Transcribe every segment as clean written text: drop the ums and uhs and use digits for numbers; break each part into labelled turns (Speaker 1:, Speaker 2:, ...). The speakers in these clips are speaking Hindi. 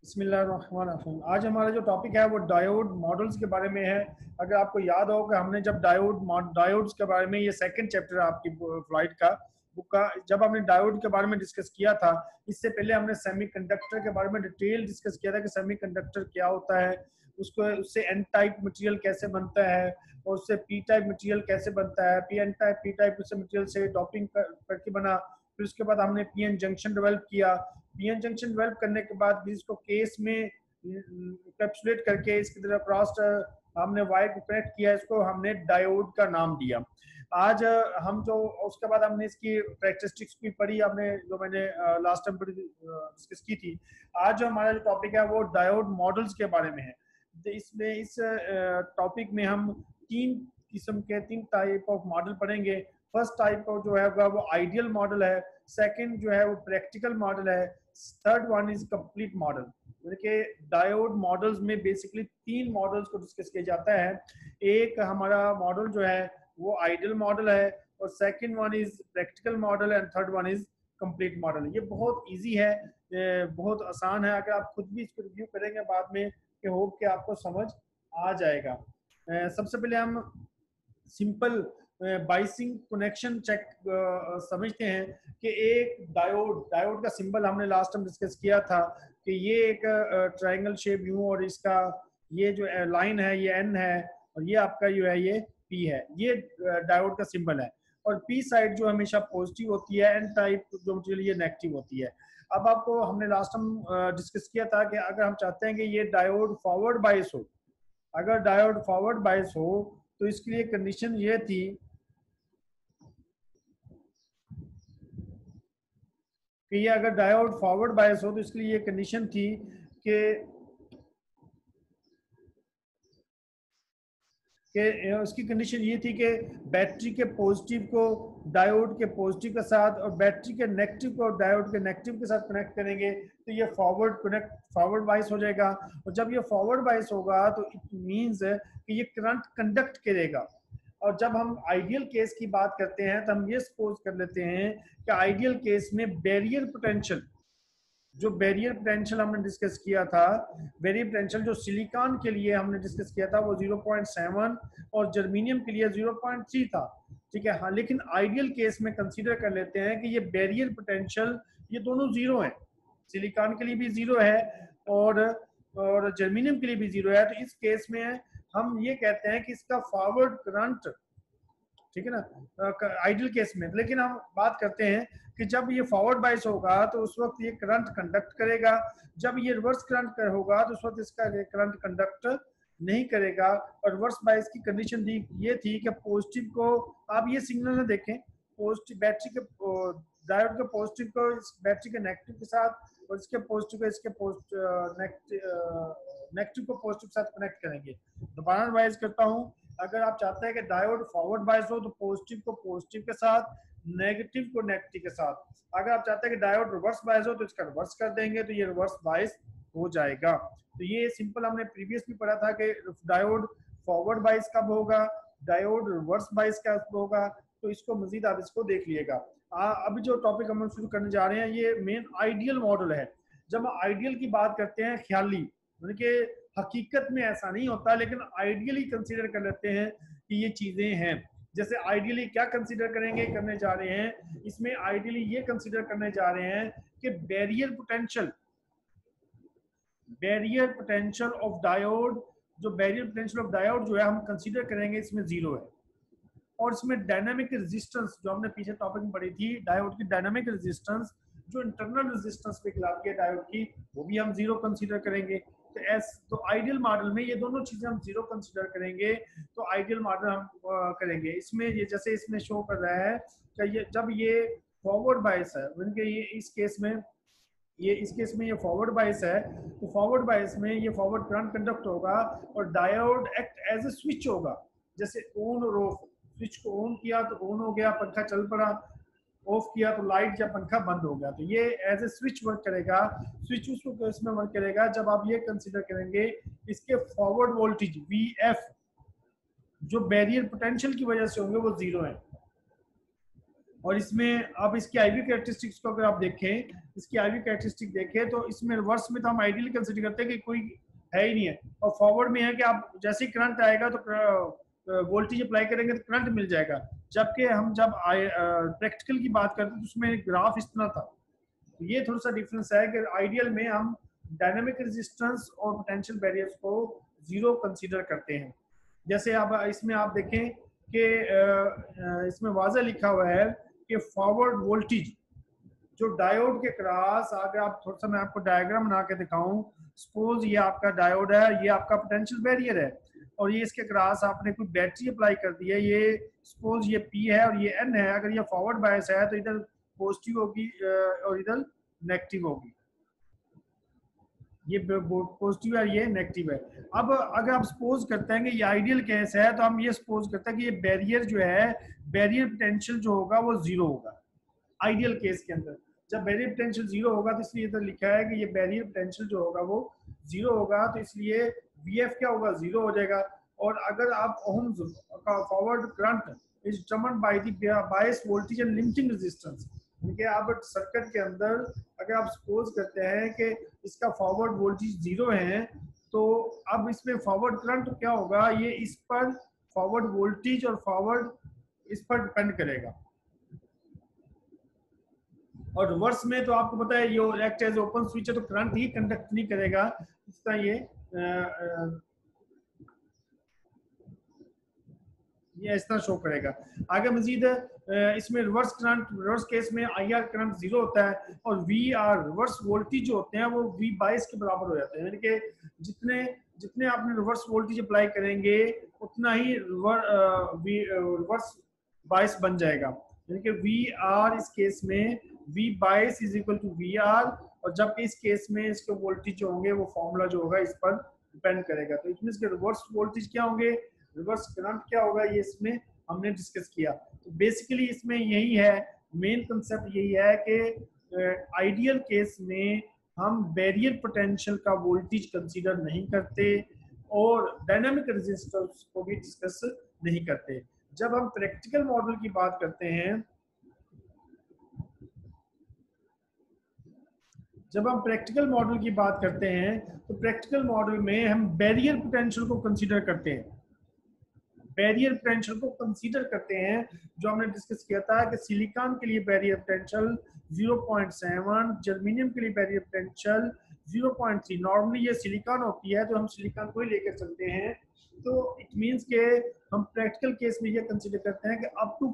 Speaker 1: बिस्मिल्लाहिर्रहमानिर्रहीम। आज हमारा जो टॉपिक है वो डायोड मॉडल्स के बारे में है। अगर आपको याद हो कि हमने जब डायोड्स के बारे में, ये सेकंड चैप्टर है आपकी फ्लाइट का बुक का, जब हमने डायोड के बारे में डिस्कस किया था, इससे पहले हमने सेमीकंडक्टर के बारे में डिटेल डिस्कस किया था कि सेमीकंडक्टर क्या होता है, उसको उससे एन टाइप मटेरियल कैसे बनता है और उससे पी टाइप मटेरियल कैसे बनता है, P N type P type उससे मटेरियल से डॉपिंग करके बना। फिर उसके बाद हमने पी एन जंक्शन डेवलप किया। पीएन जंक्शन डेवलप करने के बाद भी इसको केस में कैप्सुलेट करके इसकी तरह क्रॉस हमने वायर को कनेक्ट किया, इसको हमने डायोड का नाम दिया। आज हम जो उसके बाद हमने इसकी कैरेक्टरिस्टिक्स भी पढ़ी, हमने जो मैंने लास्ट टाइम डिस्कस की थी। आज जो हमारा जो टॉपिक है वो डायोड मॉडल्स के बारे में है। इसमें इस टॉपिक में हम तीन टाइप ऑफ मॉडल पढ़ेंगे। फर्स्ट टाइप जो है वो आइडियल मॉडल है, सेकंड जो है वो प्रैक्टिकल मॉडल है, third one is complete model. देखिए डायोड मॉडल्स में बेसिकली तीन मॉडल्स को डिस्कस किया जाता है। एक हमारा मॉडल जो है वो आइडियल मॉडल है, और second one is practical model and third one is complete model. ये बहुत इजी है, बहुत आसान है। अगर आप खुद भी इसको रिव्यू करेंगे बाद में, कि होप कि आपको समझ आ जाएगा। सबसे पहले हम सिंपल बाइसिंग कनेक्शन चेक समझते हैं कि एक डायोड का सिंबल हमने लास्ट टाइम डिस्कस किया था कि ये एक ट्रायंगल शेप यूं, और इसका ये जो लाइन है ये एन है, और ये आपका जो है ये पी है। ये डायोड का सिंबल है, और पी साइड जो हमेशा पॉजिटिव होती है, एन टाइप जो मटेरियल ये नेगेटिव होती है। अब आपको हमने लास्ट टाइम डिस्कस किया था कि अगर हम चाहते हैं कि ये डायोड फॉरवर्ड बाइस हो, अगर डायोड फॉरवर्ड बाइस हो तो इसके लिए कंडीशन ये थी कि ये अगर डायोड फॉरवर्ड बायस हो तो इसके लिए ये कंडीशन थी कि उसकी कंडीशन ये थी कि बैटरी के पॉजिटिव को डायोड के पॉजिटिव के साथ और बैटरी के नेगेटिव को डायोड के नेगेटिव के साथ कनेक्ट करेंगे तो ये फॉरवर्ड बायस हो जाएगा। और जब ये फॉरवर्ड बायस होगा तो इट मींस कि ये करंट कंडक्ट करेगा। और जब हम आइडियल केस की बात करते हैं तो हम ये सपोज कर लेते हैं कि आइडियल केस में बैरियर पोटेंशियल, जो बैरियर पोटेंशियल हमने डिस्कस किया था, बैरियर पोटेंशियल जो सिलिकॉन के लिए हमने डिस्कस किया था वो 0.7 और जर्मेनियम के लिए 0.3 था। ठीक है, हाँ, लेकिन आइडियल केस में कंसीडर कर लेते हैं कि ये बैरियर पोटेंशियल ये दोनों जीरो है, सिलिकॉन के लिए भी जीरो है और जर्मेनियम के लिए भी जीरो है। तो इस केस में हम ये कहते हैं कि इसका फॉरवर्ड करंट, ठीक है ना, आइडियल केस में। लेकिन हम बात करते हैं कि जब ये फॉरवर्ड बाइस होगा तो उस वक्त ये करंट कंडक्ट करेगा, जब ये रिवर्स करंट होगा तो उस वक्त इसका करंट कंडक्ट नहीं करेगा। और रिवर्स बाइस की कंडीशन थी ये थी कि पॉजिटिव को आप ये सिग्नल में देखें, पॉजिटिव बैटरी के डायोड के पॉजिटिव को इस बैटरी के नेगेटिव के साथ और इसके पॉजिटिव को इसके नेगेटिव को पॉजिटिव के साथ कनेक्ट करेंगे। दोबारा रिवाइज करता हूँ, अगर आप चाहते हैं कि डायोड फॉरवर्ड बायस हो तो पॉजिटिव को पॉजिटिव के साथ, नेगेटिव को नेगेटिव के साथ। अगर आप चाहते हैं कि डायोड रिवर्स बायस हो तो इसका रिवर्स कर देंगे तो ये रिवर्स बायस हो जाएगा। तो ये सिंपल हमने प्रीवियस भी पढ़ा था कि डायोड फॉरवर्ड बायस कब होगा, डायोड रिवर्स बायस कब होगा। तो इसको मजीद आप इसको देख लीजिएगा। अभी जो टॉपिक हम शुरू करने जा रहे हैं ये मेन आइडियल मॉडल है। जब हम आइडियल की बात करते हैं, ख्याली यानी कि हकीकत में ऐसा नहीं होता, लेकिन आइडियली कंसीडर कर लेते हैं कि ये चीजें हैं। जैसे आइडियली क्या कंसीडर करने जा रहे हैं, इसमें आइडियली ये कंसीडर करने जा रहे हैं कि बैरियर पोटेंशियल ऑफ डायोड, जो बैरियर पोटेंशियल ऑफ डायोड जो है हम कंसीडर करेंगे इसमें जीरो है। और इसमें डायनामिक रेजिस्टेंस जो हमने पीछे टॉपिक में पढ़ी थी, डायोड की डायनामिक रेजिस्टेंस जो इंटरनल रेजिस्टेंस पे खिलाती है डायोड की, वो भी हम जीरो कंसीडर करेंगे। तो आइडियल मॉडल में ये दोनों चीजें हम जीरो कंसीडर करेंगे, तो आइडियल मॉडल हम करेंगे। इसमें ये जैसे इसमें शो कर रहा है कि ये जब ये फॉरवर्ड बायस है, ये इस केस में ये फॉरवर्ड बायस है, तो फॉरवर्ड बायस में ये फॉरवर्ड करंट कंडक्ट होगा और diode act as a switch होगा। जैसे ऑन और ऑफ, स्विच को ऑन किया तो ऑन हो गया, पंखा चल पड़ा, ऑफ किया तो लाइट या पंखा बंद हो गया। तो ये एज ए स्विच वर्क करेगा। स्विच उस केस में वर्क करेगा जब आप ये कंसीडर करेंगे इसके फॉरवर्ड वोल्टेज VF जो बैरियर पोटेंशियल की वजह से होंगे वो जीरो है। और इसमें आप इसकी आईवी कैरेक्टरिस्टिक्स को अगर आप देखें, इसकी आईवी कैरेक्टरिस्टिक देखें तो इसमें रिवर्स में तो हम आइडियली कंसिडर करते हैं कि कोई है ही नहीं है, और फॉरवर्ड में है कि आप जैसे ही करंट आएगा तो वोल्टेज अप्लाई करेंगे तो करंट मिल जाएगा। जबकि हम जब प्रैक्टिकल की बात करते हैं तो उसमें ग्राफ इस तरह था। तो ये थोड़ा सा डिफरेंस है कि आइडियल में हम डायनामिक रेजिस्टेंस और पोटेंशियल बैरियर्स को जीरो कंसीडर करते हैं। जैसे आप इसमें आप देखें कि इसमें वाज़ह लिखा हुआ है कि फॉरवर्ड वोल्टेज जो डायोड के क्रॉस, अगर आप थोड़ा सा मैं आपको डायग्राम बना के दिखाऊं, सपोज ये आपका डायोड है, ये आपका पोटेंशियल बैरियर है, और ये इसके क्रॉस आपने कोई बैटरी अप्लाई कर दी है, ये सपोज ये P है और ये N है। अगर ये फॉरवर्ड बायस है तो इधर पॉजिटिव होगी और इधर नेगेटिव होगी, ये पॉजिटिव है, ये नेगेटिव है। अब अगर आप सपोज करते हैं कि ये आइडियल केस है तो हम ये सपोज करते हैं कि ये बैरियर जो है, बैरियर पोटेंशियल जो होगा वो जीरो होगा आइडियल केस के अंदर। जब बैरियर पोटेंशियल जीरो होगा तो इसलिए इधर लिखा है कि ये बैरियर पोटेंशियल जो होगा वो जीरो होगा, तो इसलिए VF क्या होगा, जीरो हो जाएगा। और अगर आप ओम्स का forward current is determined by the bias voltage and limiting resistance, यानी आप सर्किट के अंदर अगर आप सपोज करते हैं कि इसका फॉरवर्ड वोल्टेज जीरो है, तो अब इसमें फॉरवर्ड करंट क्या होगा, ये इस पर फॉरवर्ड वोल्टेज और फॉरवर्ड इस पर डिपेंड करेगा। और रिवर्स में तो आपको पता है ये एक्ट एज ओपन स्विच है तो करंट ही कंडक्ट नहीं करेगा, इस तरह ये इस तरह शो करेगा। आगे मजीद इसमें रिवर्स करंट, रिवर्स केस में IR करंट जीरो होता है और VR रिवर्स वोल्टेज जो होते हैं वो V बायस के बराबर हो जाते हैं, यानी कि जितने जितने आपने रिवर्स वोल्टेज अप्लाई करेंगे उतना ही रिवर्स बायस बन जाएगा, यानी कि VR इस केस में V bias is equal to VR, और जबकि इस केस में इसके वोल्टेज जो होंगे वो फॉर्मूला जो होगा इस पर डिपेंड करेगा। तो इट मींस के रिवर्स वोल्टेज क्या होंगे, रिवर्स करंट क्या होगा, ये इसमें हमने डिस्कस किया। तो बेसिकली इसमें यही है, मेन कंसेप्ट यही है कि आइडियल केस में हम बैरियर पोटेंशियल का वोल्टेज कंसीडर नहीं करते और डायनामिक रेजिस्टेंस को भी डिस्कस नहीं करते। जब हम प्रैक्टिकल मॉडल की बात करते हैं, जब हम प्रैक्टिकल मॉडल की बात करते हैं तो प्रैक्टिकल मॉडल में हम बैरियर पोटेंशियल को कंसीडर करते हैं, बैरियर पोटेंशियल को कंसीडर करते हैं। जो हमने डिस्कस किया था कि सिलिकॉन के लिए बैरियर पोटेंशियल 0.7, जर्मेनियम के लिए बैरियर पोटेंशियल 0.3। नॉर्मली ये सिलिकॉन होती है तो हम सिलिकॉन को ही लेकर चलते हैं, तो इट मींस के हम प्रैक्टिकल केस में ये कंसीडर करते हैं कि अप टू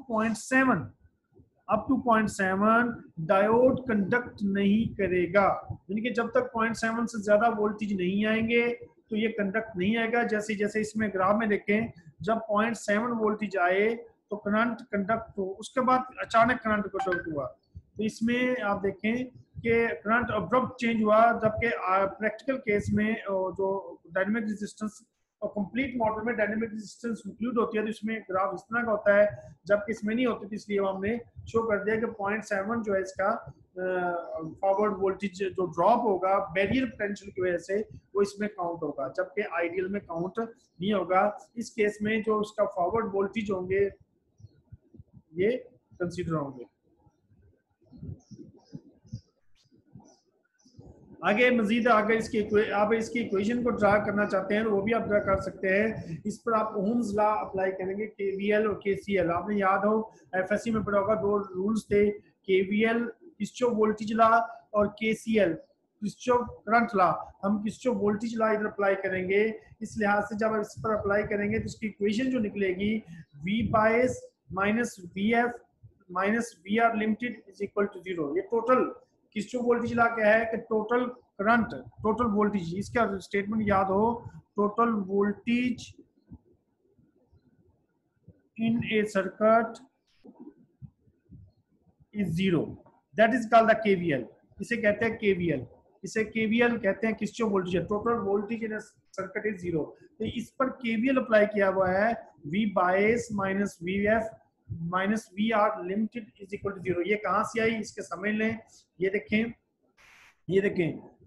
Speaker 1: 0.7 डायोड कंडक्ट नहीं करेगा, यानी कि जब तक 0.7 से ज्यादा वोल्टेज नहीं आएंगे तो ये कंडक्ट नहीं आएगा। जैसे जैसे इसमें ग्राफ में देखें, जब 0.7 वोल्टेज आए तो करंट कंडक्ट हो, उसके बाद अचानक करंट कंडक्ट हुआ, तो इसमें आप देखें कि करंट अब्रप्ट चेंज हुआ। जबकि प्रैक्टिकल केस में जो डायनेमिक रेजिस्टेंस और कंप्लीट मॉडल में डायनेमिक रेजिस्टेंस इंक्लूड होती है तो इसमें ग्राफ इस तरह का होता है, जबकि इसमें नहीं होती थी, इसलिए हमने शो कर दिया कि 0.7 जो है इसका फॉरवर्ड वोल्टेज जो ड्रॉप होगा बैरियर पोटेंशियल की वजह से वो इसमें काउंट होगा, जबकि आइडियल में काउंट नहीं होगा। इस केस में जो उसका फॉरवर्ड वोल्टेज होंगे ये कंसीडर होंगे। आगे मजीद अगर आप इसकी इक्वेशन को ड्रा करना चाहते हैं तो वो भी आप ड्रा कर सकते हैं। इस पर आप ओम्स लॉ अप्लाई करेंगे, KVL और KCL। आपने याद हो FSC में पढ़ा होगा, दो रूल्स थे, KVL किरचॉफ वोल्टेज लॉ और KCL किरचॉफ करंट लॉ। हम किरचॉफ वोल्टेज लॉ इधर अप्लाई करेंगे, इस लिहाज से जब इस पर अप्लाई करेंगे तो इसकी इक्वेशन जो निकलेगी V bias minus VF minus VR limited is equal to 0। ये टोटल किरचॉफ वोल्टेज लॉ क्या है कि टोटल करंट, टोटल वोल्टेज, इसका स्टेटमेंट याद हो, total voltage in a circuit is zero, that is called the KVL। इसे कहते हैं KVL, इसे KVL कहते हैं Kirchhoff voltage, total voltage in a circuit is zero. तो इस पर KVL अप्लाई किया हुआ है, V bias minus VF minus VR limited is equal to 0। ये कहां से आई इसके समझ लें, ये देखें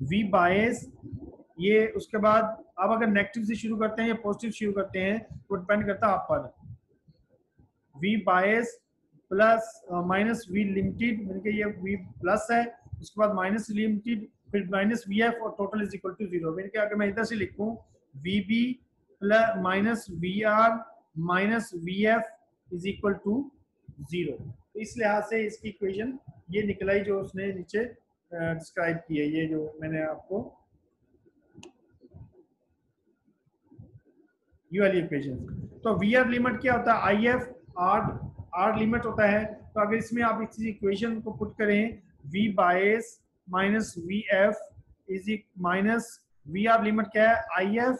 Speaker 1: V बायस, ये उसके बाद आप अगर नेगेटिव से शुरू करते हैं या पॉजिटिव शुरू करते हैं तो डिपेंड करता है आप पर। V bias plus minus V limited, मैंने कहा ये वी प्लस है, उसके बाद माइनस लिमिटेड, फिर माइनस वी एफ और टोटल इज इक्वल टू 0। मैंने कहा अगर मैं इधर से लिखूं V B plus minus V R minus V F is equal to 0। तो इस लिहाज से इसकी इक्वेशन ये निकलाई जो उसने नीचे डिस्क्राइब की है, ये जो मैंने आपको ये वाली इक्वेशन। तो वी आर लिमिट क्या होता है, I F R, R limit होता है। तो अगर इसमें आप इस इक्वेशन को पुट करें V bias minus V F is minus V R limit क्या है, आई एफ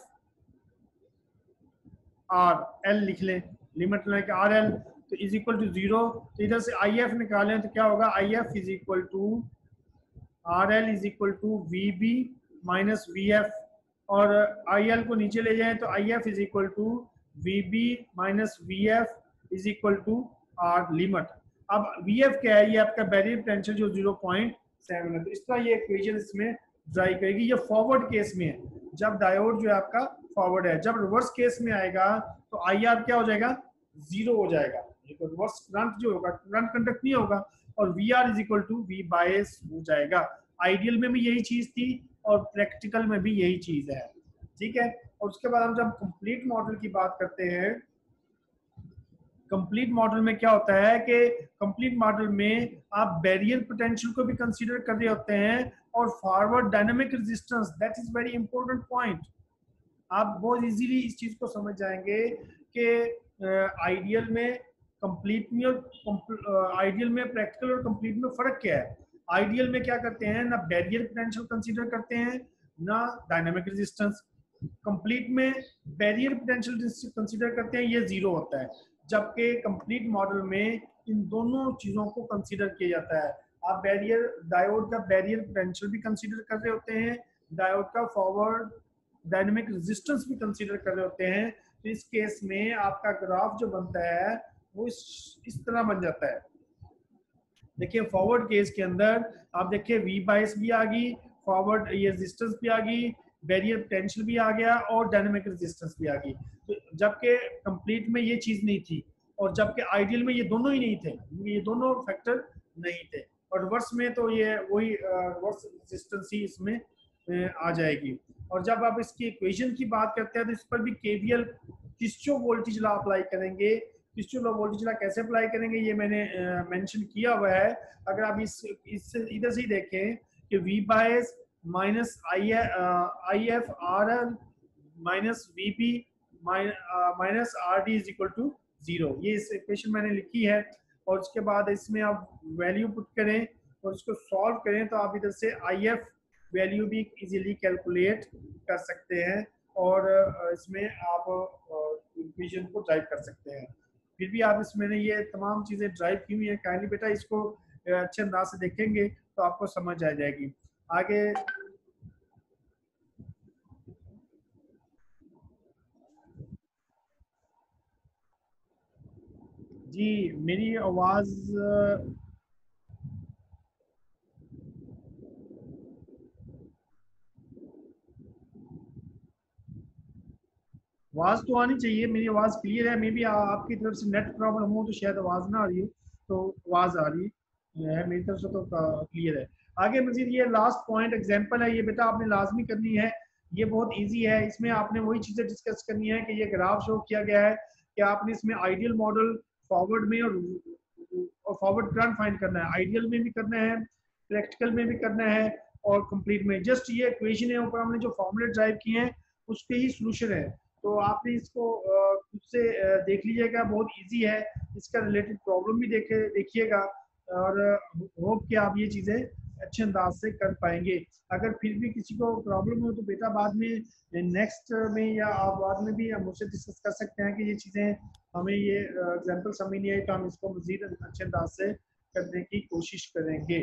Speaker 1: आर एल लिख लें, लिमिट लाइक आर एल, तो इज इक्वल टू 0। तो इधर से आई एफ निकालें तो क्या होगा, I F is equal to R L is equal to V B minus V F, और आई एल को नीचे ले जाएं तो I F is equal to V B minus V F is equal to R limit. अब वी एफ क्या है, ये आपका बैरियर पोटेंशियल जो 0.7 है। तो इस तरह ये इक्वेशन इसमें ड्राई करेगी। ये फॉरवर्ड केस में है, जब डायोड जो है आपका फॉरवर्ड है। जब रिवर्स केस में आएगा तो आई आर क्या हो जाएगा, 0 हो जाएगा, रिवर्स करंट जो होगा, करंट कंडक्ट नहीं होगा, और V R is equal to V bias हो जाएगा। आइडियल में भी यही चीज थी और प्रैक्टिकल में भी यही चीज है, ठीक है। और उसके बाद हम जब कंप्लीट मॉडल की बात करते हैं, कंप्लीट मॉडल में क्या होता है कि कंप्लीट मॉडल में आप बैरियर पोटेंशियल को भी कंसीडर कर रहे होते हैं और forward dynamic resistance, that is very important point. आप बहुत इजीली इस चीज को समझ जाएंगे कि आइडियल में, कंप्लीट में और आइडियल में, प्रैक्टिकल और कंप्लीट में फर्क क्या है। आइडियल में क्या करते हैं, ना बैरियर पोटेंशियल कंसीडर करते हैं ना डायनामिक रेजिस्टेंस। कंप्लीट में बैरियर पोटेंशियल कंसीडर करते हैं, ये 0 होता है। जबकि कंप्लीट मॉडल में इन दोनों चीजों को कंसीडर किया जाता है। आप बैरियर, डायोड का बैरियर पोटेंशियल भी कंसीडर कर रहे होते हैं, डायोड का फॉरवर्ड डायनेमिक रेजिस्टेंस भी कंसीडर कर रहे होते हैं। तो इस केस में आपका ग्राफ जो बनता है वो इस तरह बन जाता है। देखिए फॉरवर्ड केस के अंदर आप देखिए वी बायस भी आ गई, फॉरवर्ड ये रेजिस्टेंस भी आ गई, बैरियर पोटेंशियल भी आ गया और डायनेमिक रेजिस्टेंस भी आ गई। तो जबकि कंप्लीट में ये चीज नहीं थी, और जबकि आइडियल में ये दोनों ही नहीं थे, ये दोनों फैक्टर नहीं थे। और रिवर्स में तो ये वही रिवर्स रेजिस्टेंस ही इसमें आ जाएगी। और जब आप इसकी इक्वेशन की बात करते हैं तो इस पर भी KVL Kirchhoff voltage law apply करेंगे। किरचॉफ वोल्टेज लॉ कैसे अप्लाई करेंगे ये मैंने मेंशन किया हुआ है। अगर आप इस इधर से ही देखें कि V bias minus I F R L minus V P minus R D is equal to 0, ये इस इक्वेशन मैंने लिखी है। और उसके बाद इसमें आप वैल्यू पुट करें और उसको सॉल्व करें तो आप इधर से आई एफ वैल्यू भी इजीली कैलकुलेट कर सकते हैं और इसमें आप इक्वेशन को ड्राइव कर सकते हैं। फिर भी आप इसमें ये तमाम चीज़ें ड्राइव की हुई है, काइंडली बेटा इसको अच्छे अंदाज से देखेंगे तो आपको समझ आ जाएगी। आगे जी मेरी आवाज़ आवाज़ तो आनी चाहिए, मेरी आवाज़ क्लियर है। मे बी आपकी तरफ से नेट प्रॉब्लम हो तो शायद आवाज़ ना आ रही हो, तो आवाज़ आ रही है मेरी तरफ से तो क्लियर है। आगे मजीद ये लास्ट पॉइंट एग्जांपल है, ये बेटा आपने लाजमी करनी है, ये बहुत इजी है। इसमें आपने वही चीज़ें डिस्कस करनी है कि ये ग्राफ शो किया गया है कि आपने इसमें आइडियल मॉडल फॉरवर्ड में और फॉरवर्ड करंट फाइंड करना है, आइडियल में भी करना है, प्रैक्टिकल में भी करना है और कंप्लीट में। जस्ट ये इक्वेशन है ऊपर हमने जो फॉर्मूले ड्राइव किए हैं उसके ही सोल्यूशन है। तो आपने इसको खुद से देख लीजिएगा, बहुत इजी है। इसका रिलेटेड प्रॉब्लम भी देखिएगा और होप कि आप ये चीज़ें अच्छे अंदाज से कर पाएंगे। अगर फिर भी किसी को प्रॉब्लम हो तो बेटा बाद में नेक्स्ट में या आप बाद में भी मुझसे डिस्कस कर सकते हैं कि ये चीज़ें हमें ये एग्जाम्पल समझ नहीं आई तो हम इसको मज़ीद अच्छे अंदाज से करने की कोशिश करेंगे।